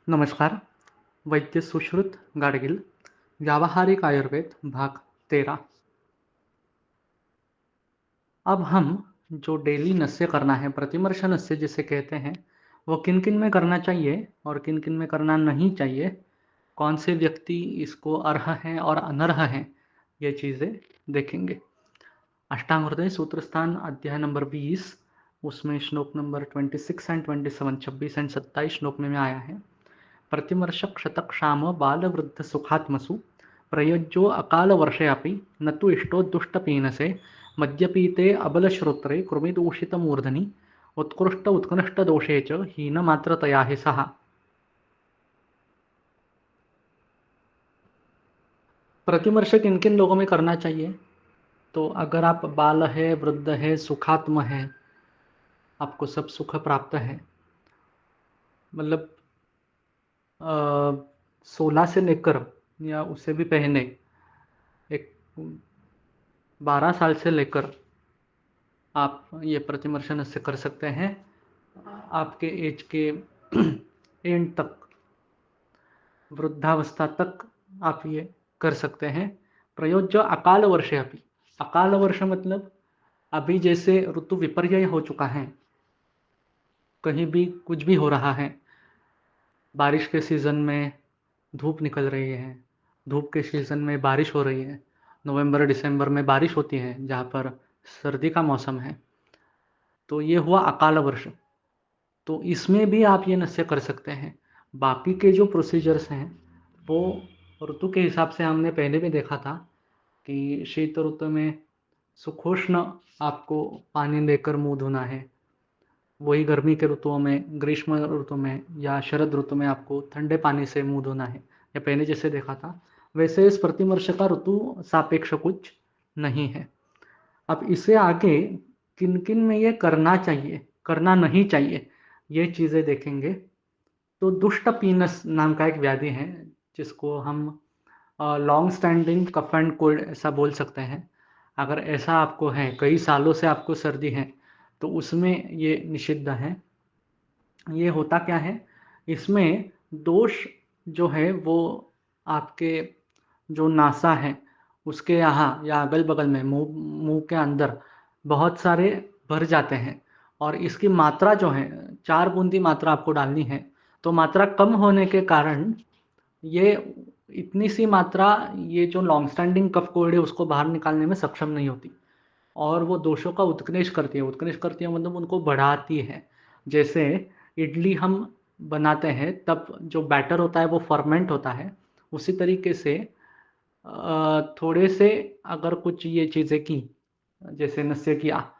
नमस्कार। वैद्य सुश्रुत गाडगिल, व्यावहारिक आयुर्वेद भाग 13। अब हम जो डेली नस्य करना है, प्रतिमर्श नस्य जिसे कहते हैं, वो किन-किन में करना चाहिए और किन-किन में करना नहीं चाहिए, कौन से व्यक्ति इसको अर्ह हैं और अनर्ह हैं, ये चीज़ें देखेंगे। अष्टांग हृदय सूत्रस्थान अध्याय नंबर 20, उसमें श्लोक नंबर 26 एंड 27, 26 एंड 27 श्लोक में आया है। प्रतिमर्शक शतक्षाम बालवृद्ध सुखात्मसु प्रयुज्यो अकाल वर्षे अपि न तु इष्टो दुष्टपीनसे मद्यपीते अबलश्रोत्रे कृमिदूषितमूर्धनि उत्कृष्ट उत्कनिष्ठ दोषे च हीनमात्रतया हि सः। प्रतिमर्श किन किन लोगों में करना चाहिए? तो अगर आप बाल है, वृद्ध है, सुखात्म है, आपको सब सुख प्राप्त है, मतलब 16 से लेकर या उससे भी पहले एक 12 साल से लेकर आप ये प्रतिमर्शन से कर सकते हैं। आपके एज के एंड तक, वृद्धावस्था तक आप ये कर सकते हैं। प्रयोज्य अकाल वर्षे अभी, अकाल वर्ष मतलब अभी जैसे ऋतु विपर्यय हो चुका है, कहीं भी कुछ भी हो रहा है। बारिश के सीज़न में धूप निकल रही है, धूप के सीज़न में बारिश हो रही है, नवंबर दिसंबर में बारिश होती है जहाँ पर सर्दी का मौसम है, तो ये हुआ अकाल वर्ष। तो इसमें भी आप ये नस्य कर सकते हैं। बाकी के जो प्रोसीजर्स हैं, वो ऋतु के हिसाब से हमने पहले भी देखा था कि शीत ऋतु में सुखोष्ण आपको पानी लेकर मुँह धोना है। वही गर्मी के ऋतुओं में, ग्रीष्म ऋतु में या शरद ऋतु में आपको ठंडे पानी से मुँह धोना है। या पहले जैसे देखा था, वैसे इस प्रतिमर्श का ऋतु सापेक्ष कुछ नहीं है। अब इससे आगे किन-किन में ये करना चाहिए, करना नहीं चाहिए, ये चीज़ें देखेंगे। तो दुष्ट पीनस नाम का एक व्याधि है, जिसको हम long standing cough and cold ऐसा बोल सकते हैं। अगर ऐसा आपको है, कई सालों से आपको सर्दी है, तो उसमें ये निषिद्ध है। ये होता क्या है, इसमें दोष जो है वो आपके जो नासा है, उसके यहाँ या अगल-बगल में मुँह मुँह के अंदर बहुत सारे भर जाते हैं और इसकी मात्रा जो है 4 बूंदी मात्रा आपको डालनी है। तो मात्रा कम होने के कारण ये इतनी सी मात्रा, ये जो लॉन्ग स्टैंडिंग कफ कोल्ड है उसको बाहर निकालने में सक्षम नहीं होती और वो दोषों का उत्कर्ष करती है। उत्कर्ष करती है मतलब उनको बढ़ाती है। जैसे इडली हम बनाते हैं तब जो बैटर होता है वो फर्मेंट होता है, उसी तरीके से थोड़े से अगर कुछ ये चीज़ें की, जैसे नस्य किया,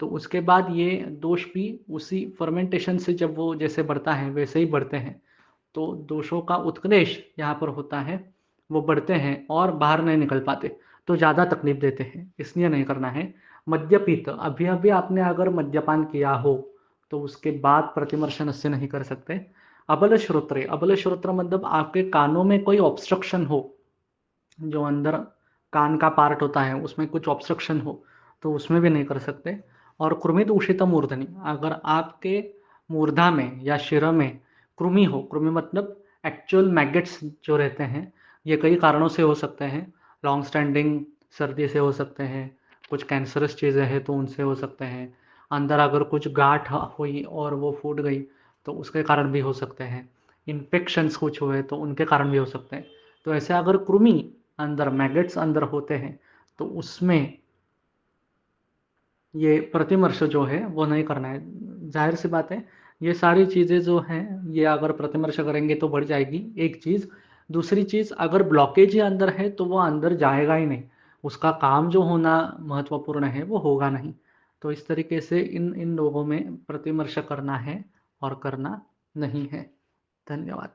तो उसके बाद ये दोष भी उसी फर्मेंटेशन से जब वो जैसे बढ़ता है वैसे ही बढ़ते हैं। तो दोषों का उत्कर्ष यहाँ पर होता है, वो बढ़ते हैं और बाहर नहीं निकल पाते, तो ज़्यादा तकलीफ देते हैं, इसलिए नहीं करना है। मद्यपित, अभी-अभी आपने अगर मद्यपान किया हो, तो उसके बाद प्रतिमर्श नस्य नहीं कर सकते। अबल श्रोत्रे, अबल श्रोत्र मतलब आपके कानों में कोई ऑब्स्ट्रक्शन हो, जो अंदर कान का पार्ट होता है उसमें कुछ ऑब्स्ट्रक्शन हो, तो उसमें भी नहीं कर सकते। और कृमि दूषित मूर्धनि, अगर आपके मूर्धा में या शिरा में कृमि हो, कृमि मतलब एक्चुअल मैगेट्स जो रहते हैं, ये कई कारणों से हो सकते हैं। लॉन्ग स्टैंडिंग सर्दी से हो सकते हैं, कुछ कैंसरस चीज़ें हैं तो उनसे हो सकते हैं। अंदर अगर कुछ गांठ हुई और वो फूट गई तो उसके कारण भी हो सकते हैं। इन्फेक्शंस कुछ हुए तो उनके कारण भी हो सकते हैं। तो ऐसे अगर कृमि अंदर, मैगेट्स अंदर होते हैं, तो उसमें ये प्रतिमर्श जो है वो नहीं करना है। ज़ाहिर सी बात है, ये सारी चीज़ें जो हैं, ये अगर प्रतिमर्श करेंगे तो बढ़ जाएगी, एक चीज़। दूसरी चीज़, अगर ब्लॉकेज ही अंदर है तो वो अंदर जाएगा ही नहीं, उसका काम जो होना महत्वपूर्ण है वो होगा नहीं। तो इस तरीके से इन इन लोगों में प्रतिमर्श करना है और करना नहीं है। धन्यवाद।